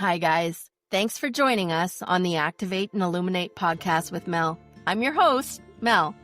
Hi, guys. Thanks for joining us on the Activate and Illuminate podcast with Mel. I'm your host, Mel.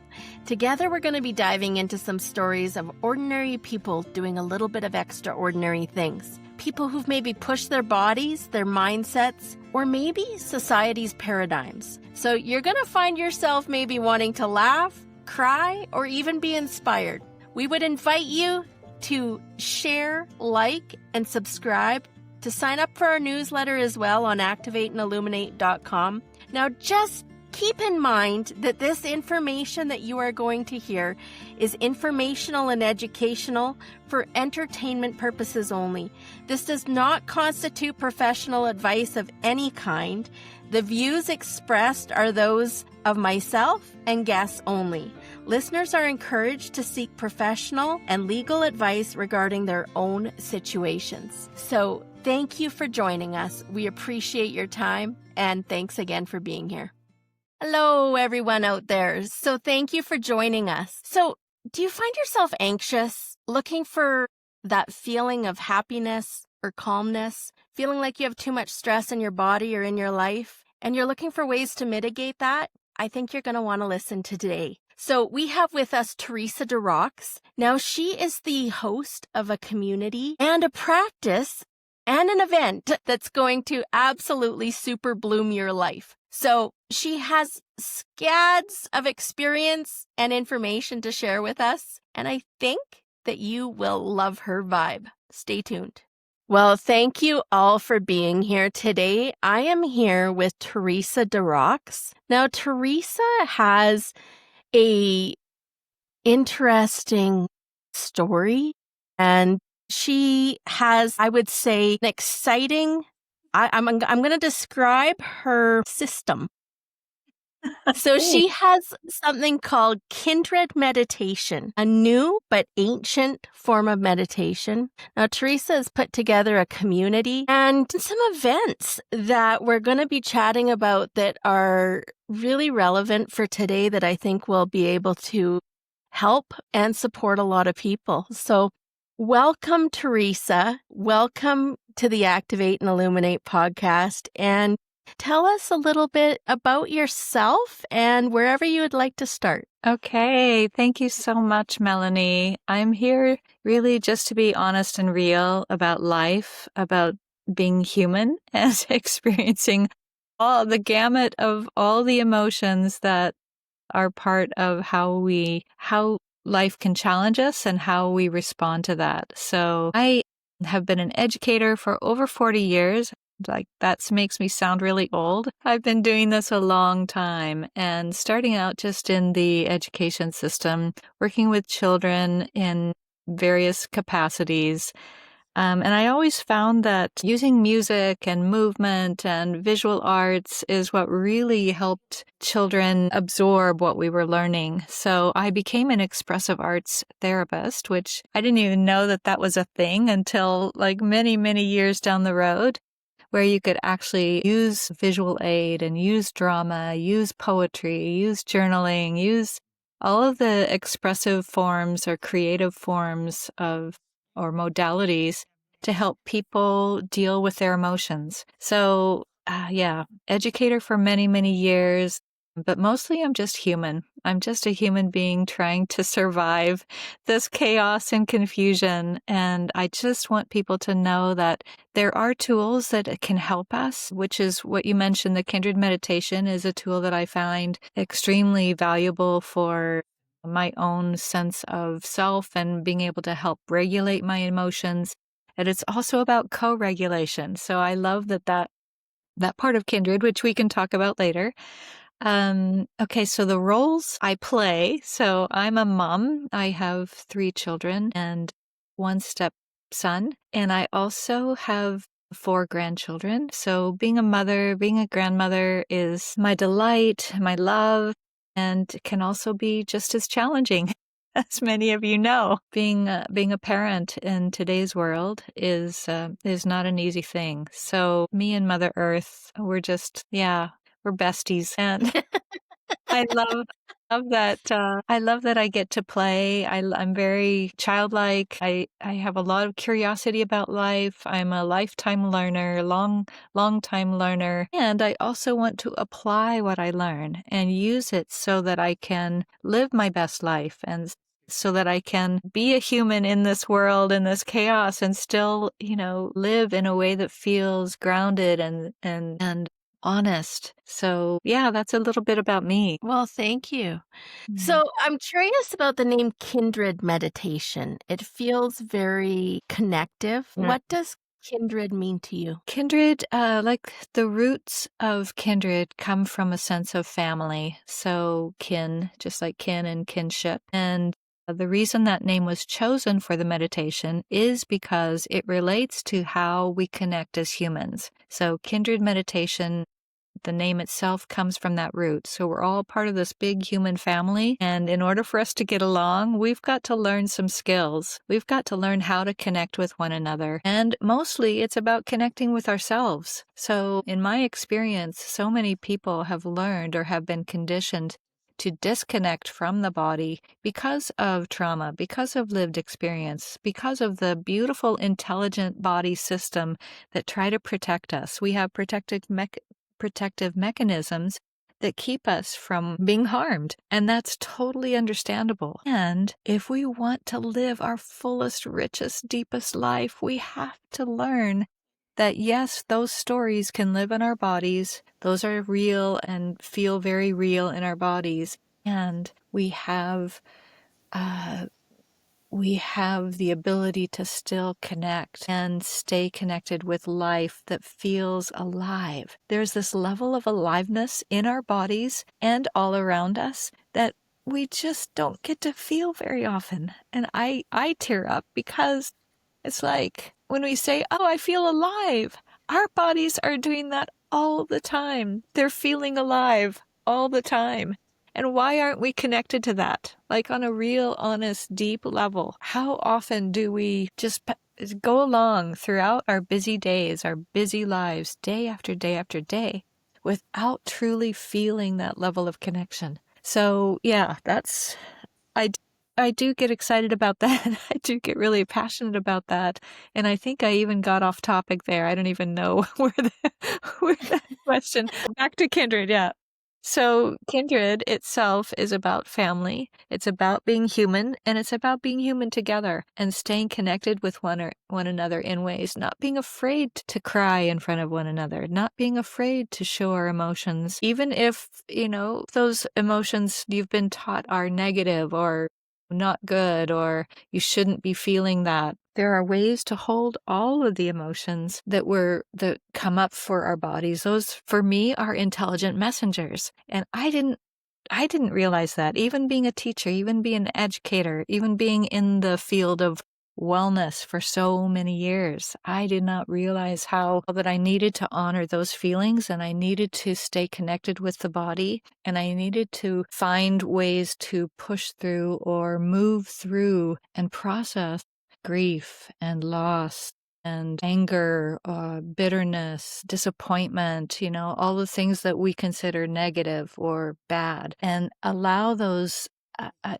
Together, we're going to be diving into some stories of ordinary people doing a little bit of extraordinary things. People who've maybe pushed their bodies, their mindsets, or maybe society's paradigms. So you're going to find yourself maybe wanting to laugh, cry, or even be inspired. We would invite you to share, like, and subscribe, to sign up for our newsletter as well on activateandilluminate.com. Now, just keep in mind that this information that you are going to hear is informational and educational for entertainment purposes only. This does not constitute professional advice of any kind. The views expressed are those of myself and guests only. Listeners are encouraged to seek professional and legal advice regarding their own situations. So, thank you for joining us. We appreciate your time, and thanks again for being here. Hello, everyone out there. So thank you for joining us. So do you find yourself anxious, looking for that feeling of happiness or calmness, feeling like you have too much stress in your body or in your life, and you're looking for ways to mitigate that? I think you're going to want to listen to today. So we have with us Teresa de Roques. Now, she is the host of a community and a practice and an event that's going to absolutely super bloom your life. So she has scads of experience and information to share with us, and I think that you will love her vibe. Stay tuned. Well, thank you all for being here today. I am here with Teresa de Roques. Now, Teresa has a interesting story, and she has, I would say, an exciting, I'm going to describe her system. So she has something called Kindred Meditation, a new but ancient form of meditation. Now, Teresa has put together a community and some events that we're going to be chatting about that are really relevant for today that I think will be able to help and support a lot of people. So welcome, Teresa. Welcome to the Activate and Illuminate podcast. And tell us a little bit about yourself and wherever you would like to start. Okay. Thank you so much, Melanie. I'm here really just to be honest and real about life, about being human and experiencing all the gamut of all the emotions that are part of how life can challenge us and how we respond to that. So I have been an educator for over 40 years. Like, that makes me sound really old. I've been doing this a long time and starting out just in the education system, working with children in various capacities. And I always found that using music and movement and visual arts is what really helped children absorb what we were learning. So I became an expressive arts therapist, which I didn't even know that that was a thing until like many, many years down the road, where you could actually use visual aid and use drama, use poetry, use journaling, use all of the expressive forms or creative forms of or modalities to help people deal with their emotions. So, educator for many, many years, but mostly I'm just human. I'm just a human being trying to survive this chaos and confusion. And I just want people to know that there are tools that can help us, which is what you mentioned. The Kindred Meditation is a tool that I find extremely valuable for my own sense of self and being able to help regulate my emotions. And it's also about co-regulation. So I love that part of Kindred, which we can talk about later. Okay, so the roles I play. So I'm a mom. I have 3 children and 1 stepson. And I also have 4 grandchildren. So being a mother, being a grandmother is my delight, my love, and can also be just as challenging. As many of you know, being a parent in today's world is not an easy thing. So me and Mother Earth, we're besties, and I love that. I love that I get to play. I'm very childlike. I have a lot of curiosity about life. I'm a lifetime learner, long time learner. And I also want to apply what I learn and use it so that I can live my best life and so that I can be a human in this world, in this chaos, and still, live in a way that feels grounded and honest. So, yeah, that's a little bit about me. Well, thank you. Mm. So I'm curious about the name Kindred Meditation. It feels very connective. Yeah. What does kindred mean to you? Kindred, like the roots of kindred come from a sense of family. So kin, just like kin and kinship. And the reason that name was chosen for the meditation is because it relates to how we connect as humans. So kindred meditation, the name itself comes from that root. So we're all part of this big human family. And in order for us to get along, we've got to learn some skills. We've got to learn how to connect with one another. And mostly it's about connecting with ourselves. So in my experience, so many people have learned or have been conditioned to disconnect from the body because of trauma, because of lived experience, because of the beautiful, intelligent body system that try to protect us. We have protective mechanisms that keep us from being harmed. And that's totally understandable. And if we want to live our fullest, richest, deepest life, we have to learn that yes, those stories can live in our bodies. Those are real and feel very real in our bodies. And we have the ability to still connect and stay connected with life that feels alive. There's this level of aliveness in our bodies and all around us that we just don't get to feel very often. And I tear up because it's like when we say, oh, I feel alive, our bodies are doing that all the time. They're feeling alive all the time. And why aren't we connected to that? Like on a real, honest, deep level. How often do we just go along throughout our busy days, our busy lives, day after day after day, without truly feeling that level of connection? So yeah, I do get excited about that. I do get really passionate about that. And I think I even got off topic there. I don't even know where that question. Back to kindred, yeah. So kindred itself is about family. It's about being human, and it's about being human together and staying connected with one another in ways, not being afraid to cry in front of one another, not being afraid to show our emotions, even if, those emotions you've been taught are negative or not good or you shouldn't be feeling that. There are ways to hold all of the emotions that come up for our bodies. Those, for me, are intelligent messengers. And I didn't realize that. Even being a teacher, even being an educator, even being in the field of wellness for so many years, I did not realize how that I needed to honor those feelings and I needed to stay connected with the body and I needed to find ways to push through or move through and process grief and loss and anger, bitterness, disappointment, all the things that we consider negative or bad, and allow those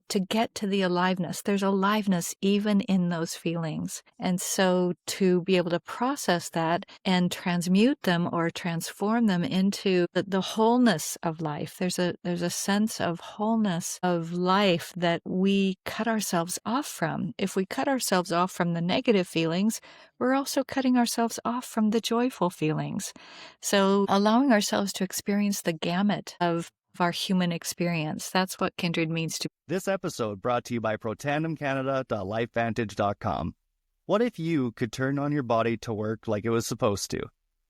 to get to the aliveness. There's aliveness even in those feelings. And so to be able to process that and transmute them or transform them into the wholeness of life. There's a sense of wholeness of life that we cut ourselves off from. If we cut ourselves off from the negative feelings, we're also cutting ourselves off from the joyful feelings. So allowing ourselves to experience the gamut of our human experience. That's what kindred means to me. This episode brought to you by protandemcanada.lifevantage.com. What if you could turn on your body to work like it was supposed to?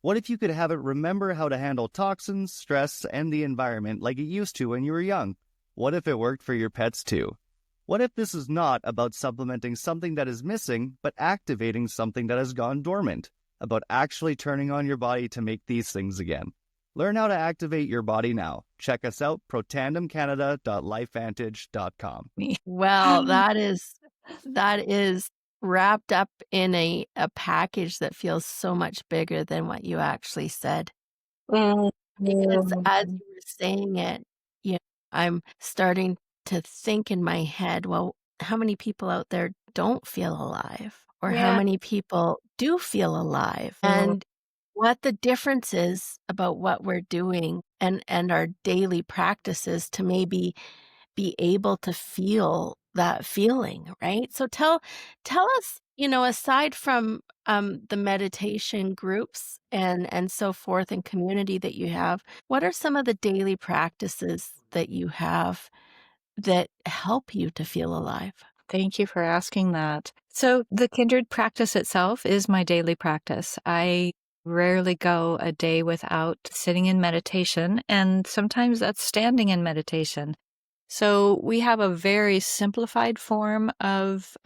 What if you could have it remember how to handle toxins, stress, and the environment like it used to when you were young? What if it worked for your pets too? What if this is not about supplementing something that is missing, but activating something that has gone dormant? About actually turning on your body to make these things again. Learn how to activate your body now. Check us out, protandemcanada.lifevantage.com. Well, that is wrapped up in a package that feels so much bigger than what you actually said. Because as you were saying it, I'm starting to think in my head, well, how many people out there don't feel alive? Or how Yeah. many people do feel alive? Mm. And what the difference is about what we're doing and our daily practices to maybe be able to feel that feeling, right? So tell us, aside from the meditation groups and so forth and community that you have, what are some of the daily practices that you have that help you to feel alive? Thank you for asking that. So, the Kindred practice itself is my daily practice. I rarely go a day without sitting in meditation, and sometimes that's standing in meditation. So, we have a very simplified form of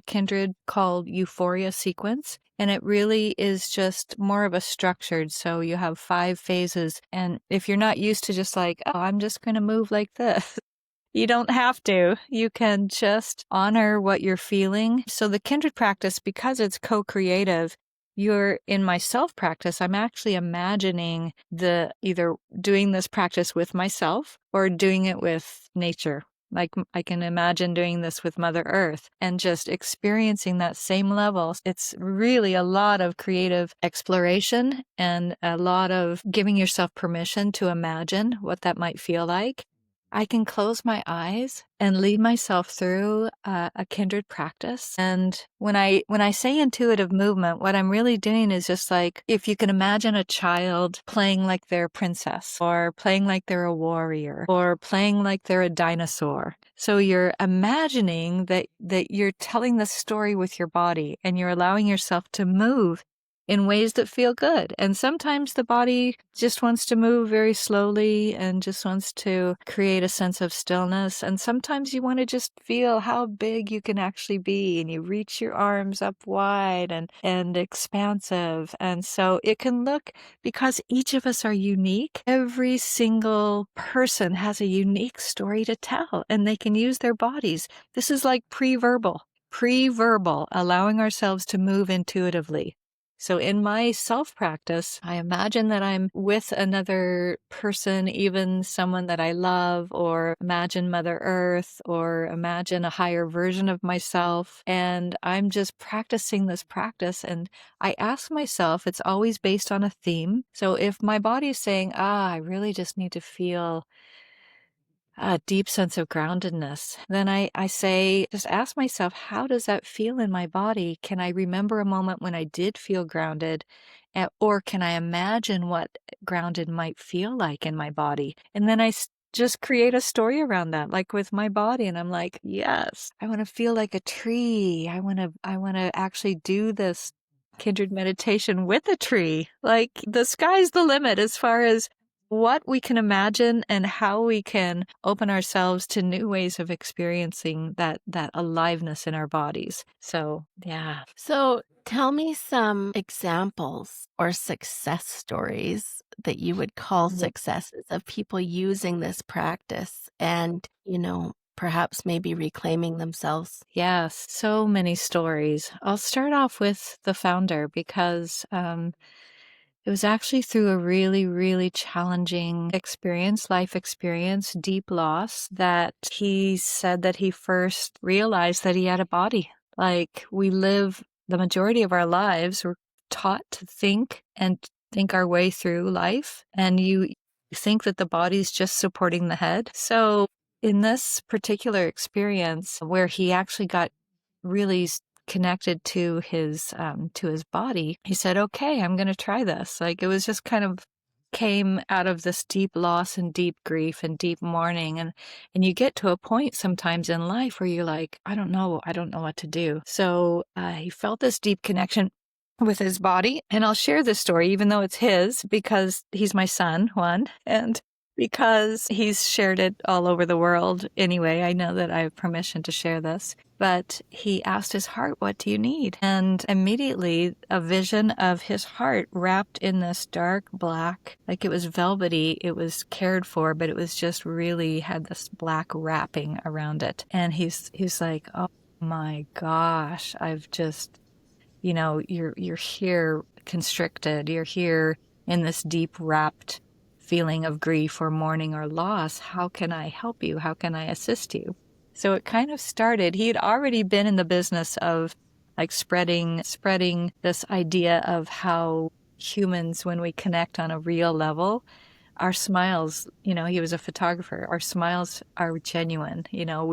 Kindred called Euphoria Sequence. And it really is just more of a structured. So you have 5 phases. And if you're not used to just like, oh, I'm just going to move like this, you don't have to. You can just honor what you're feeling. So the Kindred practice, because it's co-creative, you're in my self practice, I'm actually imagining either doing this practice with myself or doing it with nature. Like I can imagine doing this with Mother Earth and just experiencing that same level. It's really a lot of creative exploration and a lot of giving yourself permission to imagine what that might feel like. I can close my eyes and lead myself through a Kindred practice. And when I say intuitive movement, what I'm really doing is just like, if you can imagine a child playing like they're a princess or playing like they're a warrior or playing like they're a dinosaur. So you're imagining that you're telling the story with your body and you're allowing yourself to move in ways that feel good. And sometimes the body just wants to move very slowly and just wants to create a sense of stillness. And sometimes you want to just feel how big you can actually be, and you reach your arms up wide and expansive. And so it can look, because each of us are unique, every single person has a unique story to tell, and they can use their bodies. This is like pre-verbal, allowing ourselves to move intuitively. So in my self-practice, I imagine that I'm with another person, even someone that I love, or imagine Mother Earth, or imagine a higher version of myself. And I'm just practicing this practice. And I ask myself, it's always based on a theme. So if my body is saying, I really just need to feel a deep sense of groundedness, then I say, just ask myself, how does that feel in my body? Can I remember a moment when I did feel grounded? Or can I imagine what grounded might feel like in my body? And then just create a story around that, like with my body. And I'm like, yes, I want to feel like a tree. I want to actually do this Kindred meditation with a tree. Like the sky's the limit as far as what we can imagine and how we can open ourselves to new ways of experiencing that aliveness in our bodies. So, yeah. So tell me some examples or success stories that you would call successes of people using this practice and, perhaps maybe reclaiming themselves. Yes, so many stories. I'll start off with the founder because it was actually through a really, really challenging life experience, deep loss, that he said that he first realized that he had a body. Like we live the majority of our lives, we're taught to think and think our way through life. And you think that the body's just supporting the head. So in this particular experience where he actually got really connected to his body, he said, okay, I'm going to try this. Like it was just kind of came out of this deep loss and deep grief and deep mourning. And you get to a point sometimes in life where you're like, I don't know what to do. So he felt this deep connection with his body. And I'll share this story, even though it's his, because he's my son, one, and because he's shared it all over the world. Anyway, I know that I have permission to share this. But he asked his heart, what do you need? And immediately a vision of his heart wrapped in this dark black, like it was velvety, it was cared for, but it was just really had this black wrapping around it. And he's like, oh my gosh, I've just, you're here constricted. You're here in this deep wrapped feeling of grief or mourning or loss. How can I help you? How can I assist you? So it kind of started, he had already been in the business of like spreading this idea of how humans, when we connect on a real level, our smiles, he was a photographer, our smiles are genuine.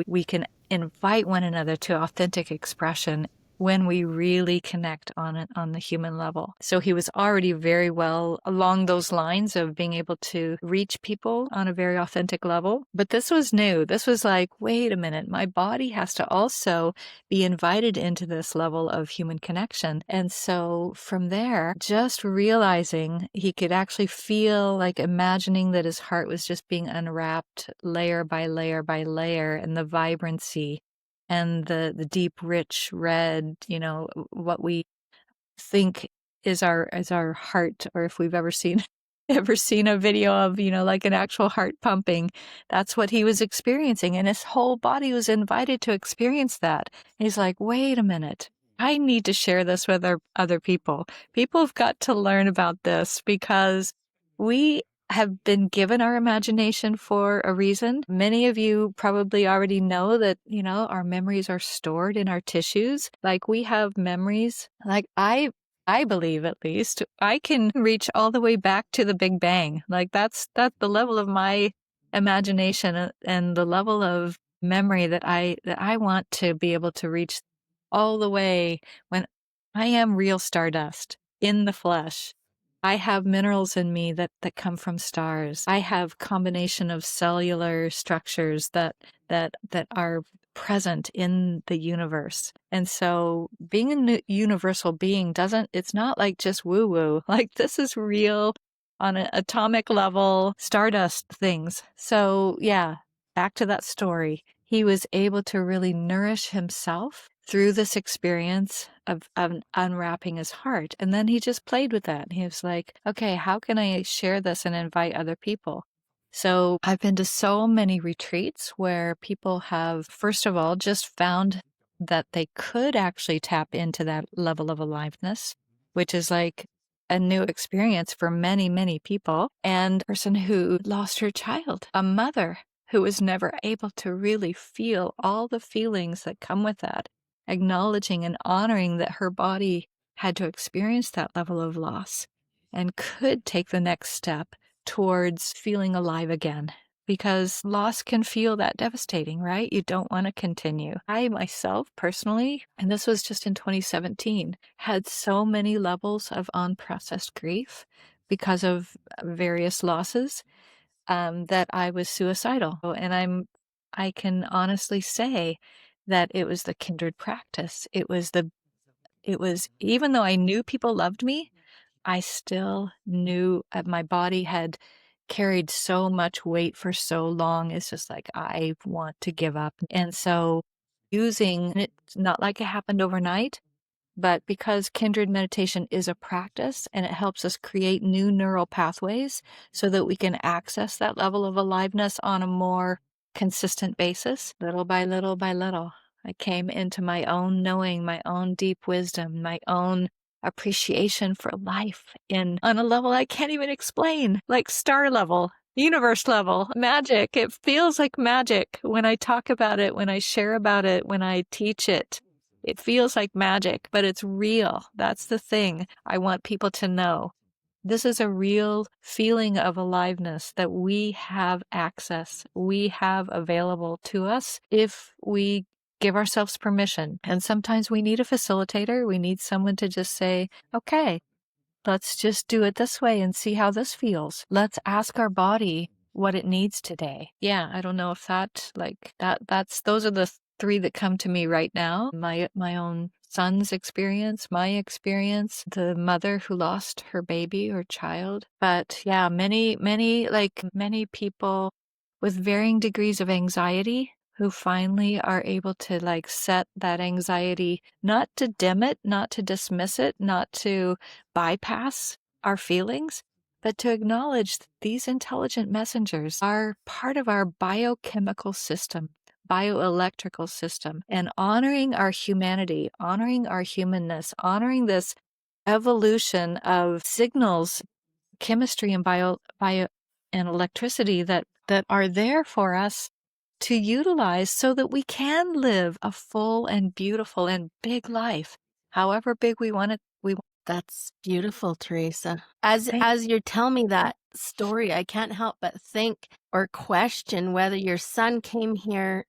We can invite one another to authentic expression when we really connect on the human level. So he was already very well along those lines of being able to reach people on a very authentic level. But this was new. This was like, wait a minute, my body has to also be invited into this level of human connection. And so from there, just realizing he could actually feel, like imagining that his heart was just being unwrapped layer by layer by layer, and the vibrancy and the deep, rich red, what we think is our heart, or if we've ever seen a video of, like an actual heart pumping, that's what he was experiencing. And his whole body was invited to experience that. And he's like, wait a minute, I need to share this with other people. People have got to learn about this, because we have been given our imagination for a reason. Many of you probably already know that, our memories are stored in our tissues. Like we have memories, like I believe, at least, I can reach all the way back to the Big Bang. Like that's the level of my imagination and the level of memory that I want to be able to reach all the way when I am real stardust in the flesh. I have minerals in me that come from stars. I have combination of cellular structures that are present in the universe. And so being a universal being it's not like just woo-woo. Like this is real on an atomic level, stardust things. So yeah, back to that story. He was able to really nourish himself through this experience of unwrapping his heart. And then he just played with that. He was like, okay, how can I share this and invite other people? So I've been to so many retreats where people have, first of all, just found that they could actually tap into that level of aliveness, which is like a new experience for many, many people. And a person who lost her child, a mother who was never able to really feel all the feelings that come with that, acknowledging and honoring that her body had to experience that level of loss and could take the next step towards feeling alive again. Because loss can feel that devastating, right? You don't want to continue. I myself personally, and this was just in 2017, had so many levels of unprocessed grief because of various losses that I was suicidal. And I can honestly say that it was the kindred practice. It was even though I knew people loved me, I still knew my body had carried so much weight for so long. It's just like, I want to give up. And so it's not like it happened overnight, but because Kindred Meditation is a practice and it helps us create new neural pathways so that we can access that level of aliveness on a more consistent basis, little by little by little, I came into my own knowing, my own deep wisdom, my own appreciation for life on a level I can't even explain, like star level, universe level, magic. It feels like magic when I talk about it, when I share about it, when I teach it. It feels like magic, but it's real. That's the thing I want people to know. This is a real feeling of aliveness that we have access, we have available to us if we give ourselves permission. And sometimes we need a facilitator. We need someone to just say, okay, let's just do it this way and see how this feels. Let's ask our body what it needs today. Yeah, I don't know if those are the three that come to me right now. My own son's experience, my experience, the mother who lost her baby or child. But yeah, many people with varying degrees of anxiety who finally are able to set that anxiety, not to dim it, not to dismiss it, not to bypass our feelings, but to acknowledge that these intelligent messengers are part of our biochemical system, bioelectrical system, and honoring our humanity, honoring our humanness, honoring this evolution of signals, chemistry and and electricity that are there for us to utilize so that we can live a full and beautiful and big life, however big we want it. That's beautiful, Teresa. As you tell me that story, I can't help but think or question whether your son came here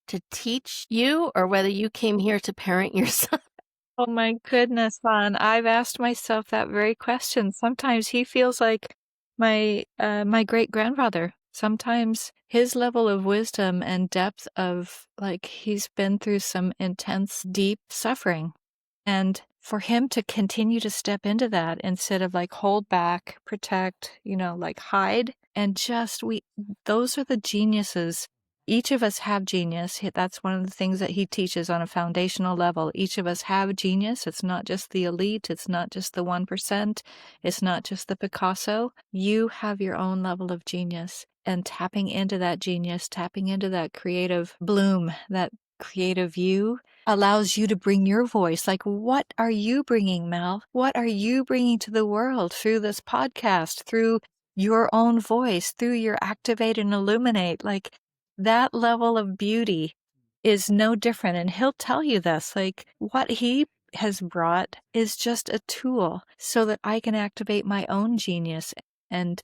to teach you or whether you came here to parent your son. Oh my goodness, hon. I've asked myself that very question. Sometimes he feels like my great-grandfather. Sometimes his level of wisdom and depth of, like, he's been through some intense, deep suffering. And for him to continue to step into that instead of like hold back, protect, like hide, and just those are the geniuses. Each of us have genius. That's one of the things that he teaches on a foundational level. Each of us have genius. It's not just the elite. It's not just the 1%. It's not just the Picasso. You have your own level of genius, and tapping into that genius, tapping into that creative bloom, that creative you, allows you to bring your voice. Like, what are you bringing, Mel? What are you bringing to the world through this podcast, through your own voice, through your activate and illuminate? Like, that level of beauty is no different. And he'll tell you this, like, what he has brought is just a tool so that I can activate my own genius. And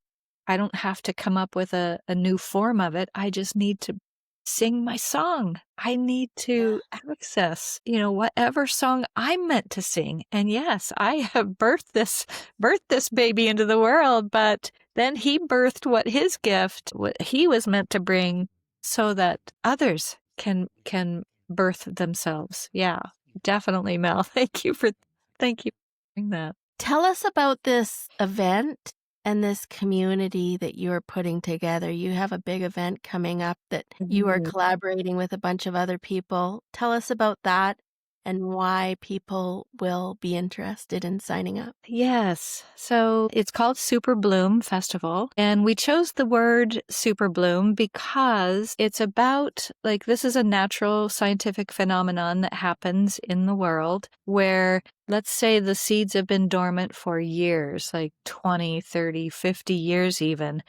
I don't have to come up with a new form of it. I just need to sing my song. I need to access, whatever song I'm meant to sing. And yes, I have birthed this baby into the world, but then he birthed what his gift, what he was meant to bring so that others can birth themselves. Yeah, definitely, Mel. Thank you for doing that. Tell us about this event and this community that you are putting together. You have a big event coming up that you are collaborating with a bunch of other people. Tell us about that and why people will be interested in signing up. Yes. So it's called Super Bloom Festival. And we chose the word Super Bloom because it's about, like, this is a natural scientific phenomenon that happens in the world where, let's say, the seeds have been dormant for years, like 20, 30, 50 years even,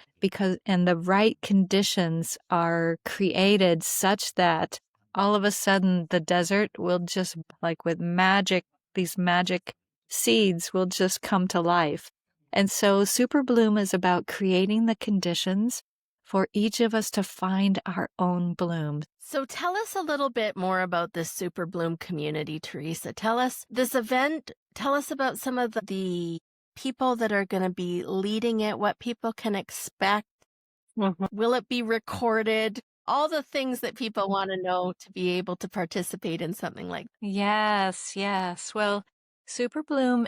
and the right conditions are created such that all of a sudden the desert will just, like with magic, these magic seeds will just come to life. And so Super Bloom is about creating the conditions for each of us to find our own bloom. So tell us a little bit more about this Super Bloom community, Teresa. Tell us this event, tell us about some of the people that are going to be leading it, what people can expect. Will it be recorded? All the things that people want to know to be able to participate in something like that. Yes. Well, Super Bloom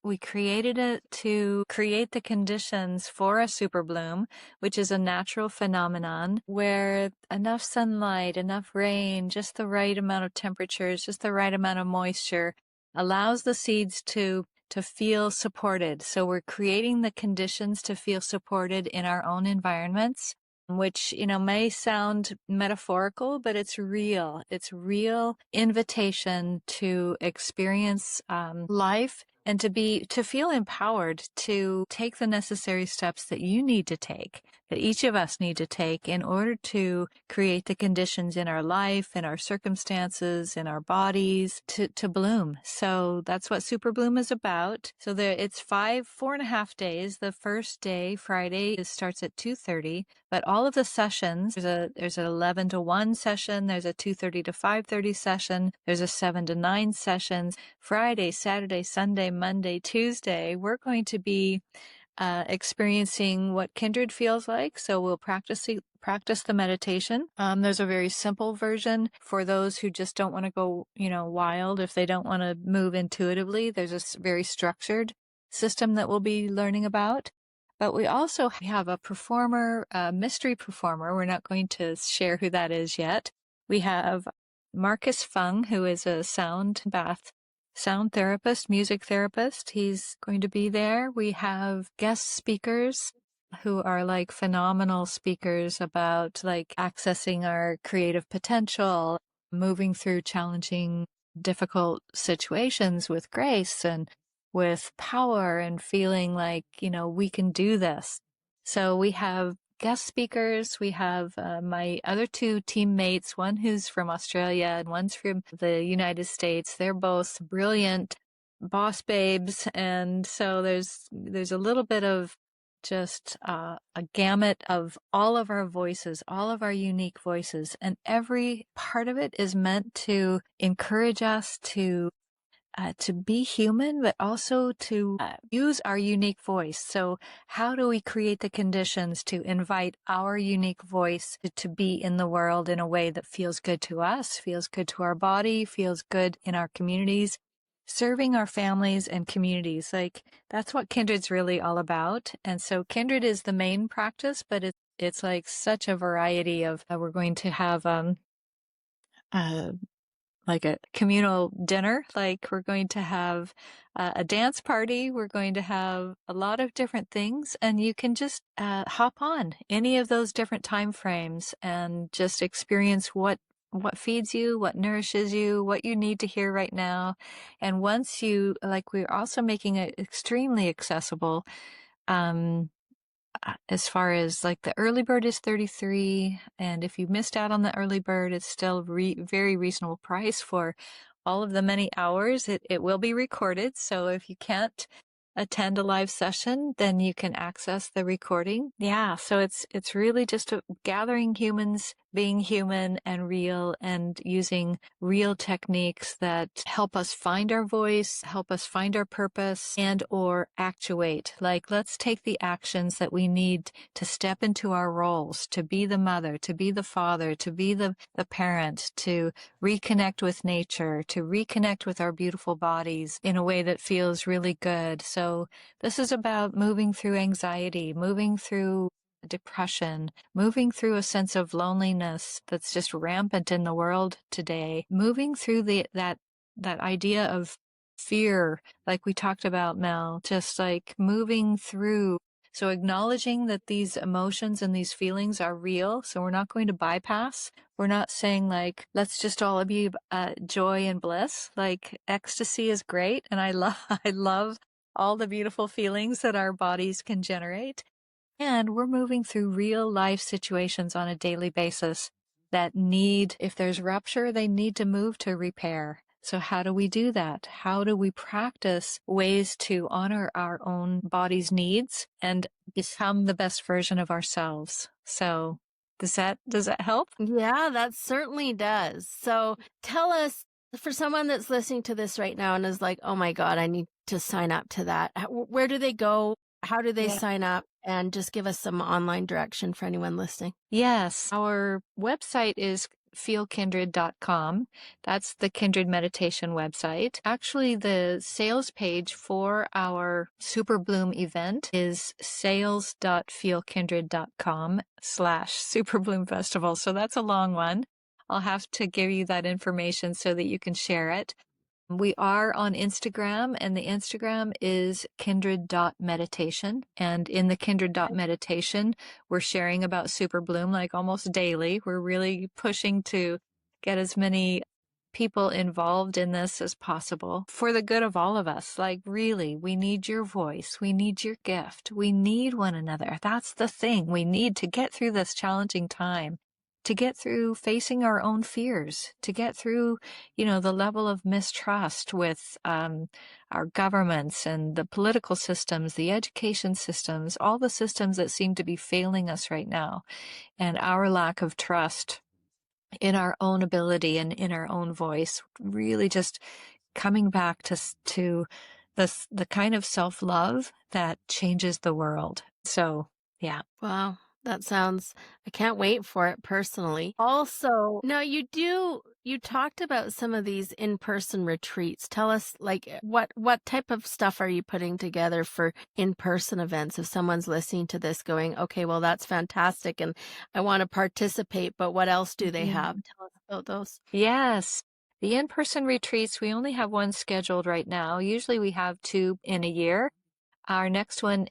we created it to create the conditions for a super bloom, which is a natural phenomenon where enough sunlight, enough rain, just the right amount of temperatures, just the right amount of moisture allows the seeds to feel supported. So we're creating the conditions to feel supported in our own environments, which, may sound metaphorical, but it's real. It's real invitation to experience life and to feel empowered to take the necessary steps that you need to take, that each of us need to take in order to create the conditions in our life, in our circumstances, in our bodies to bloom. So that's what Super Bloom is about. So it's 4.5 days. The first day, Friday, starts at 2:30, but all of the sessions, there's an 11 to 1 session, there's a 2:30 to 5:30 session, there's a 7 to 9 sessions. Friday, Saturday, Sunday, Monday, Tuesday, we're going to be experiencing what Kindred feels like. So we'll practice the meditation. There's a very simple version for those who just don't want to go, wild. If they don't want to move intuitively, there's a very structured system that we'll be learning about. But we also have a performer, a mystery performer. We're not going to share who that is yet. We have Marcus Fung, who is a sound therapist, music therapist. He's going to be there. We have guest speakers who are like phenomenal speakers about like accessing our creative potential, moving through challenging, difficult situations with grace and with power and feeling like, we can do this. So we have guest speakers. We have my other two teammates, one who's from Australia and one's from the United States. They're both brilliant boss babes. And so there's a little bit of just a gamut of all of our voices, all of our unique voices. And every part of it is meant to encourage us to be human, but also to use our unique voice. So how do we create the conditions to invite our unique voice to be in the world in a way that feels good to us, feels good to our body, feels good in our communities, serving our families and communities? Like, that's what Kindred's really all about. And so Kindred is the main practice, but it's like such a variety of, we're going to have, like a communal dinner, like we're going to have a dance party, we're going to have a lot of different things, and you can just hop on any of those different time frames and just experience what feeds you, what nourishes you, what you need to hear right now. And once you, like, we're also making it extremely accessible. As far as like the early bird is $33, and if you missed out on the early bird, it's still very reasonable price for all of the many hours. It will be recorded, so if you can't attend a live session, then you can access the recording. Yeah, so it's really just gathering humans, being human and real, and using real techniques that help us find our voice, help us find our purpose, and or actuate. Like, let's take the actions that we need to step into our roles, to be the mother, to be the father, to be the parent, to reconnect with nature, to reconnect with our beautiful bodies in a way that feels really good. So this is about moving through anxiety, moving through depression, moving through a sense of loneliness that's just rampant in the world today, moving through that idea of fear, like we talked about, Mel, just like moving through. So acknowledging that these emotions and these feelings are real. So we're not going to bypass. We're not saying like, let's just all be joy and bliss. Like, ecstasy is great. And I love all the beautiful feelings that our bodies can generate. And we're moving through real life situations on a daily basis that need, if there's rupture, they need to move to repair. So how do we do that? How do we practice ways to honor our own body's needs and become the best version of ourselves? So does that help? Yeah, that certainly does. So tell us, for someone that's listening to this right now and is like, oh my God, I need to sign up to that. Where do they go? How do they sign up? And just give us some online direction for anyone listening. Yes, our website is feelkindred.com. That's the Kindred Meditation website. Actually, the sales page for our Super Bloom event is sales.feelkindred.com/Super Bloom Festival. So that's a long one. I'll have to give you that information so that you can share it. We are on Instagram, and the Instagram is kindred.meditation. And in the kindred.meditation, we're sharing about Super Bloom like almost daily. We're really pushing to get as many people involved in this as possible for the good of all of us. Like, really, we need your voice. We need your gift. We need one another. That's the thing. We need to get through this challenging time, to get through facing our own fears, to get through, the level of mistrust with our governments and the political systems, the education systems, all the systems that seem to be failing us right now, and our lack of trust in our own ability and in our own voice. Really just coming back to the kind of self-love that changes the world. So, yeah. Wow. That sounds, I can't wait for it personally. Also, now you talked about some of these in-person retreats. Tell us, like, what type of stuff are you putting together for in-person events? If someone's listening to this going, okay, well, that's fantastic and I want to participate, but what else do they have? Tell us about those. Yes. The in-person retreats, we only have one scheduled right now. Usually we have 2 in a year. Our next one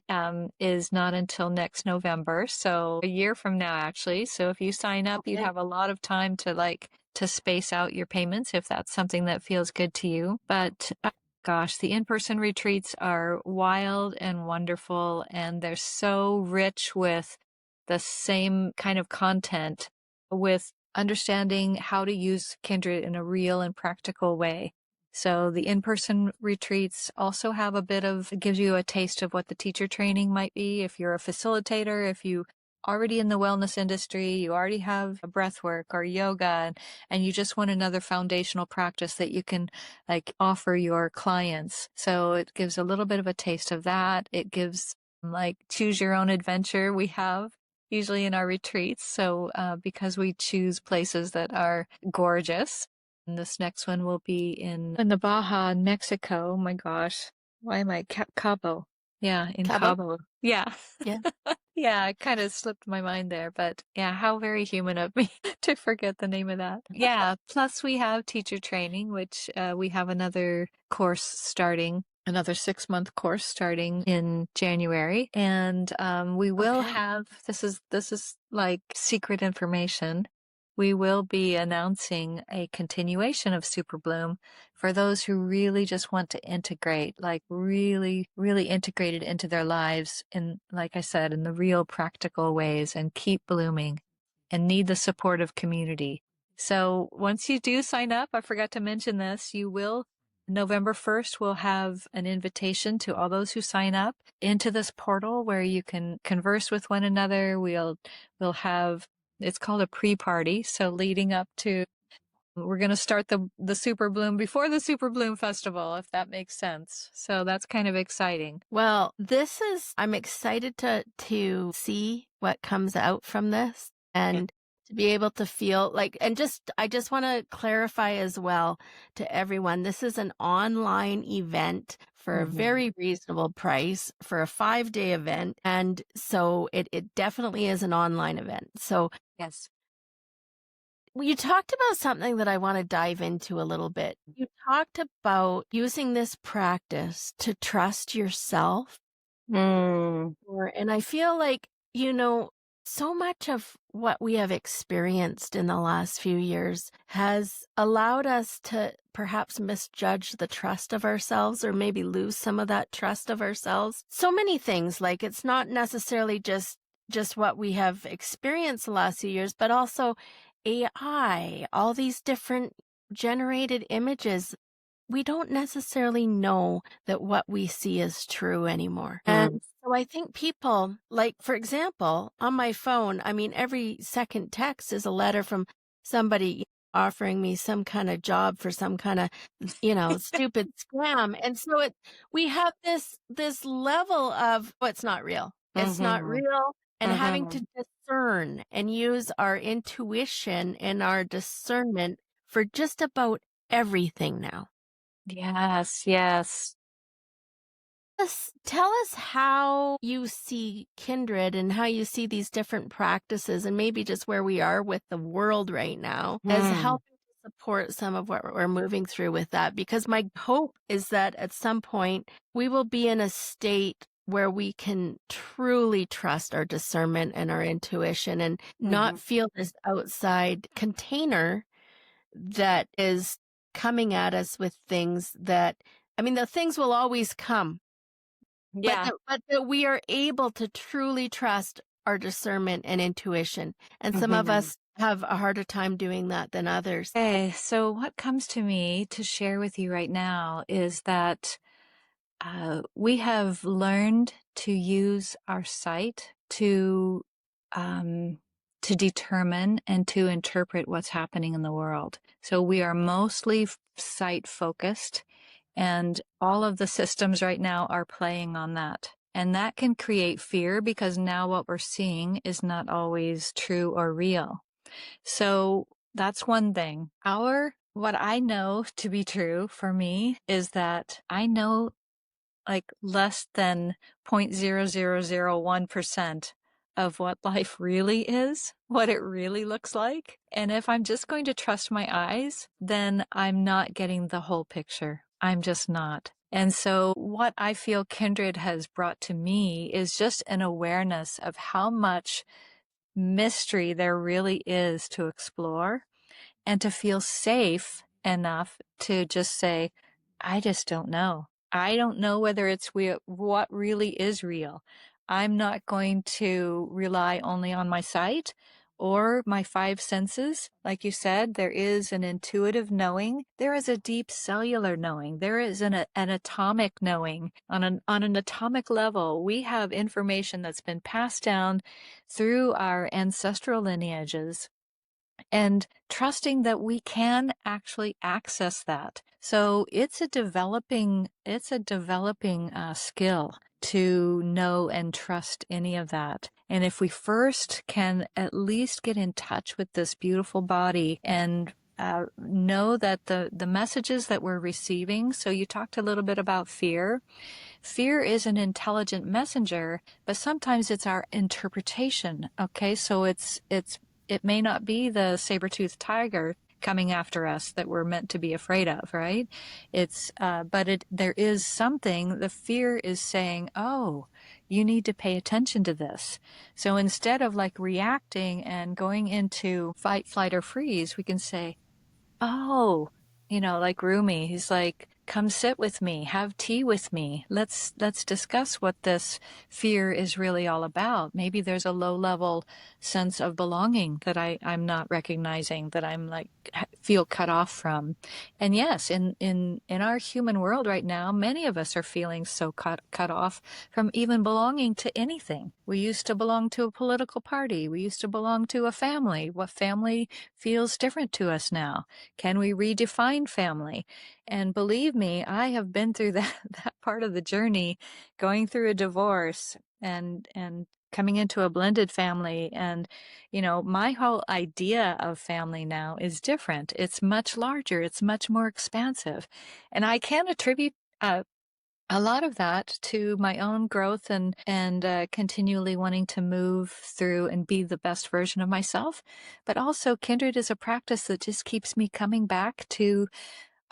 is not until next November, so a year from now, actually. So if you sign up, you'd have a lot of time to space out your payments if that's something that feels good to you. But Gosh, the in-person retreats are wild and wonderful, and they're so rich with the same kind of content, with understanding how to use Kindred in a real and practical way. So the in-person retreats also have a bit of, it gives you a taste of what the teacher training might be. If you're a facilitator, if you already in the wellness industry, you already have a breath work or yoga, and you just want another foundational practice that you can like offer your clients. So it gives a little bit of a taste of that. It gives like choose your own adventure we have usually in our retreats. So because we choose places that are gorgeous. And this next one will be in the Baja, Mexico. Oh my gosh. Why am I Cabo? Yeah, in Cabo. Yeah. Yeah. Yeah, it kind of slipped my mind there, but yeah, how very human of me to forget the name of that. Yeah, plus we have teacher training, which we have another course starting, another 6-month course starting in January. And we will have, this is like secret information. We will be announcing a continuation of Super Bloom for those who really just want to integrate, like really, really integrate it into their lives in, like I said, in the real practical ways and keep blooming and need the support of community. So once you do sign up, I forgot to mention this, you will, November 1st, we'll have an invitation to all those who sign up into this portal where you can converse with one another. We'll have, it's called a pre-party. So leading up to, we're going to start the Super Bloom before the Super Bloom Festival, if that makes sense. So that's kind of exciting. Well, I'm excited to see what comes out from this and to be able to feel like, and I just want to clarify as well to everyone, this is an online event for a very reasonable price for a 5-day event. And so it definitely is an online event. So Yes. you talked about something that I want to dive into a little bit. You talked about using this practice to trust yourself. And I feel like, so much of what we have experienced in the last few years has allowed us to perhaps misjudge the trust of ourselves or maybe lose some of that trust of ourselves. So many things, like it's not necessarily just what we have experienced the last few years, but also AI, all these different generated images. We don't necessarily know that what we see is true anymore. And so I think people, like, for example, on my phone, I mean, every second text is a letter from somebody offering me some kind of job for some kind of, stupid scam. And so we have this level of, oh, it's not real. It's not real. And having to discern and use our intuition and our discernment for just about everything now. Yes, yes. Tell us how you see Kindred and how you see these different practices and maybe just where we are with the world right now as helping to support some of what we're moving through with that. Because my hope is that at some point we will be in a state where we can truly trust our discernment and our intuition and not feel this outside container that is coming at us with things that, I mean, the things will always come. Yeah. But that we are able to truly trust our discernment and intuition. And some of us have a harder time doing that than others. Okay, so what comes to me to share with you right now is that we have learned to use our sight to determine and to interpret what's happening in the world. So we are mostly sight focused, and all of the systems right now are playing on that. And that can create fear because now what we're seeing is not always true or real. So that's one thing. What I know to be true for me is that I know like less than 0.0001% of what life really is, what it really looks like. And if I'm just going to trust my eyes, then I'm not getting the whole picture. I'm just not. And so what I feel Kindred has brought to me is just an awareness of how much mystery there really is to explore and to feel safe enough to just say, I just don't know. I don't know whether it's what really is real. I'm not going to rely only on my sight or my five senses. Like you said, there is an intuitive knowing. There is a deep cellular knowing. There is an atomic knowing. On an atomic level, we have information that's been passed down through our ancestral lineages, and trusting that we can actually access that. So it's a developing skill to know and trust any of that. And if we first can at least get in touch with this beautiful body and know that the messages that we're receiving. So you talked a little bit about fear. Fear is an intelligent messenger, but sometimes it's our interpretation. Okay, so it may not be the saber-toothed tiger coming after us that we're meant to be afraid of, right? There is something, the fear is saying, oh, you need to pay attention to this. So instead of like reacting and going into fight, flight, or freeze, we can say, oh, like Rumi, he's like, come sit with me, have tea with me. Let's discuss what this fear is really all about. Maybe there's a low level sense of belonging that I'm not recognizing, that I'm like feel cut off from. And yes, in our human world right now, many of us are feeling so cut off from even belonging to anything. We used to belong to a political party. We used to belong to a family. What family feels different to us now? Can we redefine family? And believe me, I have been through that part of the journey, going through a divorce and coming into a blended family. And, my whole idea of family now is different. It's much larger. It's much more expansive. And I can attribute a lot of that to my own growth and continually wanting to move through and be the best version of myself. But also Kindred is a practice that just keeps me coming back to,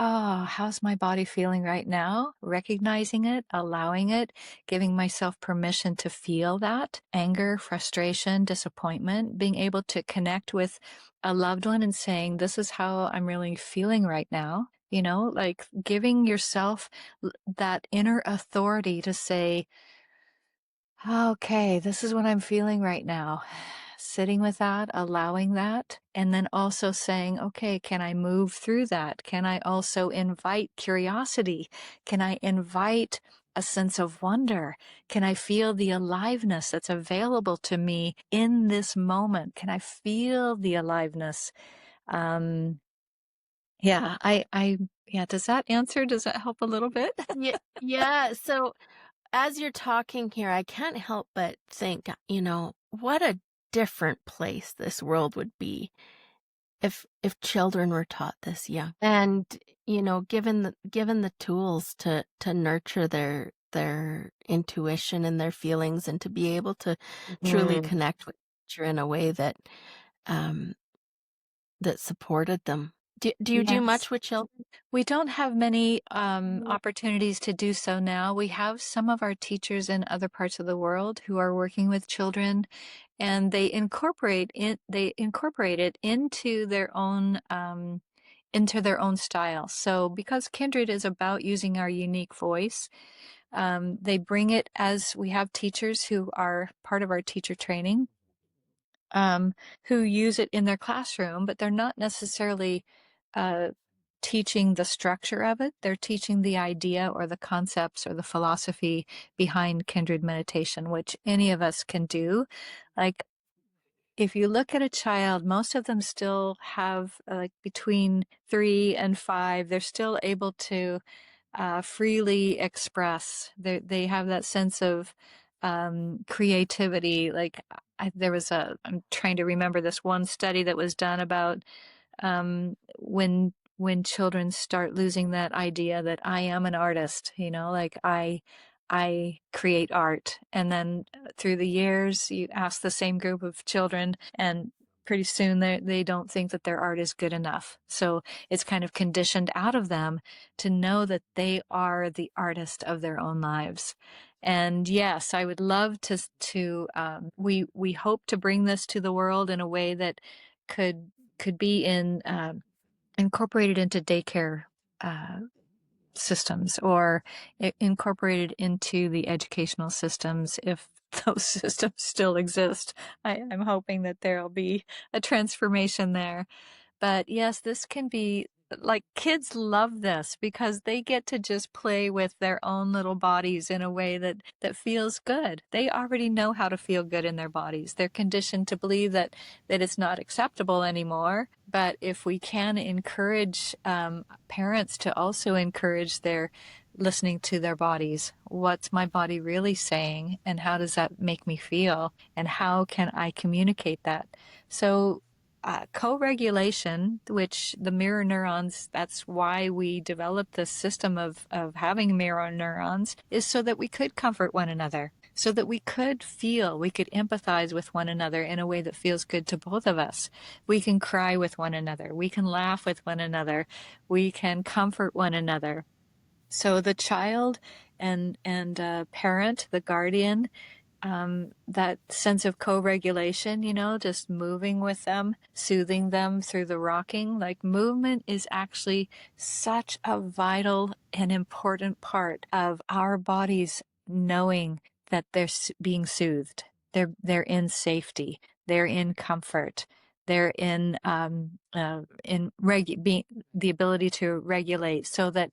how's my body feeling right now? Recognizing it, allowing it, giving myself permission to feel that anger, frustration, disappointment, being able to connect with a loved one and saying, this is how I'm really feeling right now. Like giving yourself that inner authority to say, okay, this is what I'm feeling right now. Sitting with that, allowing that, and then also saying, okay, can I move through that? Can I also invite curiosity? Can I invite a sense of wonder? Can I feel the aliveness that's available to me in this moment? Can I feel the aliveness? Yeah, yeah, does that answer? Does that help a little bit? Yeah. So as you're talking here, I can't help but think, what a different place this world would be if children were taught this young, and given the tools to nurture their intuition and their feelings, and to be able to truly connect with nature in a way that um that supported them. Do you do Yes. much with children? We don't have many opportunities to do so now. We have some of our teachers in other parts of the world who are working with children, and they incorporate it into their own style. So because Kindred is about using our unique voice, they bring it, as we have teachers who are part of our teacher training, who use it in their classroom, but they're not necessarily teaching the structure of it. They're teaching the idea or the concepts or the philosophy behind Kindred meditation, which any of us can do. Like, if you look at a child, most of them still have like between 3 and 5, they're still able to freely express. They have that sense of creativity. Like I'm trying to remember this one study that was done about when children start losing that idea that I am an artist, like I create art. And then through the years, you ask the same group of children, and pretty soon they don't think that their art is good enough. So it's kind of conditioned out of them to know that they are the artist of their own lives. And yes, I would love we hope to bring this to the world in a way that could be incorporated into daycare systems or incorporated into the educational systems if those systems still exist. I'm hoping that there'll be a transformation there. But yes, this can be like kids love this because they get to just play with their own little bodies in a way that feels good. They already know how to feel good in their bodies. They're conditioned to believe that it's not acceptable anymore. But if we can encourage parents to also encourage their listening to their bodies. What's my body really saying? And how does that make me feel? And how can I communicate that? So co-regulation, which the mirror neurons, that's why we developed this system of having mirror neurons, is so that we could comfort one another, so that we could feel, we could empathize with one another in a way that feels good to both of us. We can cry with one another. We can laugh with one another. We can comfort one another. So the child and parent, the guardian, that sense of co-regulation, just moving with them, soothing them through the rocking. Like movement is actually such a vital and important part of our bodies knowing that they're being soothed. They're in safety. They're in comfort. They're in the ability to regulate so that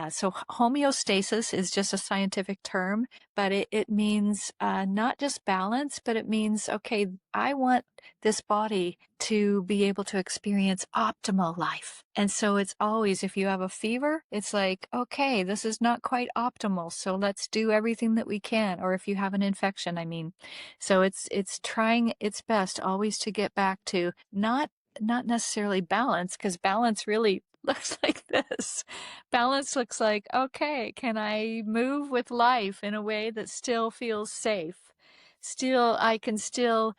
so homeostasis is just a scientific term, but it means not just balance, but it means, okay, I want this body to be able to experience optimal life. And so it's always, if you have a fever, it's like, okay, this is not quite optimal, so let's do everything that we can. Or if you have an infection, I mean. So it's trying its best always to get back to not necessarily balance, because balance really looks like this. Balance looks like, okay, can I move with life in a way that still feels safe? I can still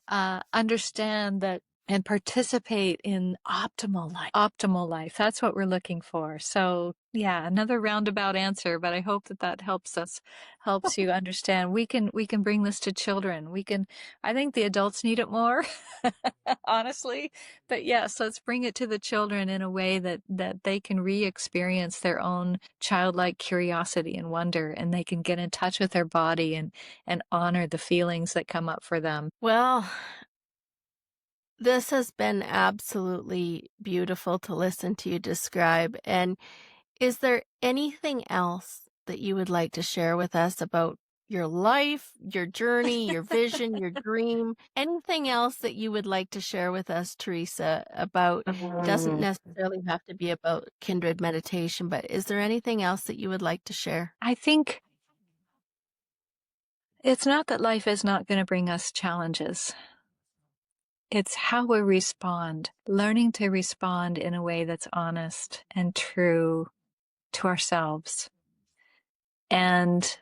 understand that and participate in optimal life. Optimal life. That's what we're looking for. So yeah, another roundabout answer, but I hope that helps you understand. We can bring this to children. I think the adults need it more, honestly. But yes, let's bring it to the children in a way that they can re-experience their own childlike curiosity and wonder, and they can get in touch with their body and honor the feelings that come up for them. Well, this has been absolutely beautiful to listen to you describe. And is there anything else that you would like to share with us about your life, your journey, your vision, your dream? Anything else that you would like to share with us, Teresa, about, it doesn't necessarily have to be about Kindred Meditation, but is there anything else that you would like to share? I think it's not that life is not going to bring us challenges. It's how we respond, learning to respond in a way that's honest and true to ourselves, and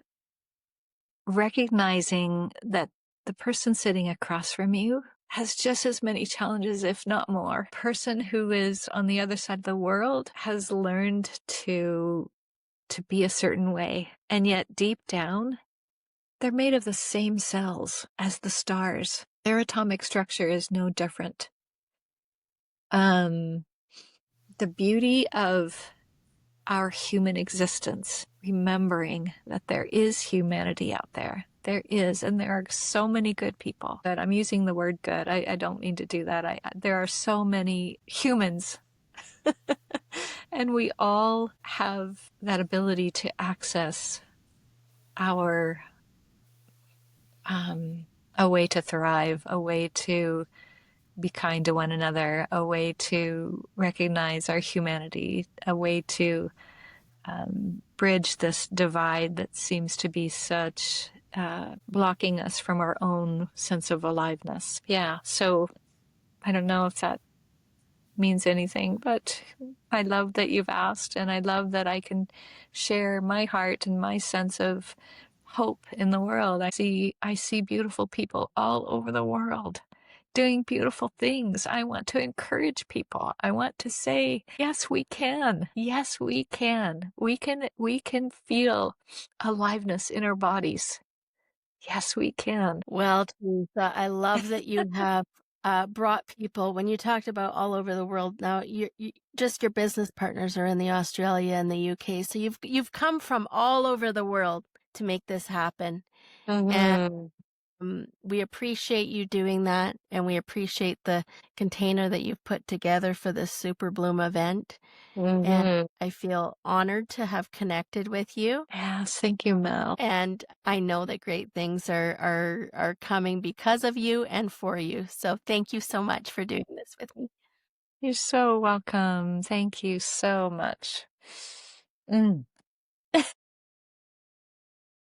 recognizing that the person sitting across from you has just as many challenges, if not more. The person who is on the other side of the world has learned to be a certain way, and yet deep down, they're made of the same cells as the stars. Their atomic structure is no different. The beauty of our human existence, remembering that there is humanity out there. There is, and there are so many good people. But I'm using the word good. I don't mean to do that. There are so many humans. And we all have that ability to access our a way to thrive, a way to be kind to one another, a way to recognize our humanity, a way to bridge this divide that seems to be such blocking us from our own sense of aliveness. Yeah, so I don't know if that means anything, but I love that you've asked, and I love that I can share my heart and my sense of hope in the world. I see beautiful people all over the world doing beautiful things. I want to encourage people. I want to say, yes, we can. Yes, we can. We can feel aliveness in our bodies. Yes, we can. Well, Teresa, I love that you have brought people, when you talked about all over the world, now just your business partners are in the Australia and the UK. So you've come from all over the world to make this happen. And we appreciate you doing that, and we appreciate the container that you've put together for this Super Bloom event. And I feel honored to have connected with you. Yes, thank you, Mel. And I know that great things are coming because of you and for you. So thank you so much for doing this with me. You're so welcome. Thank you so much.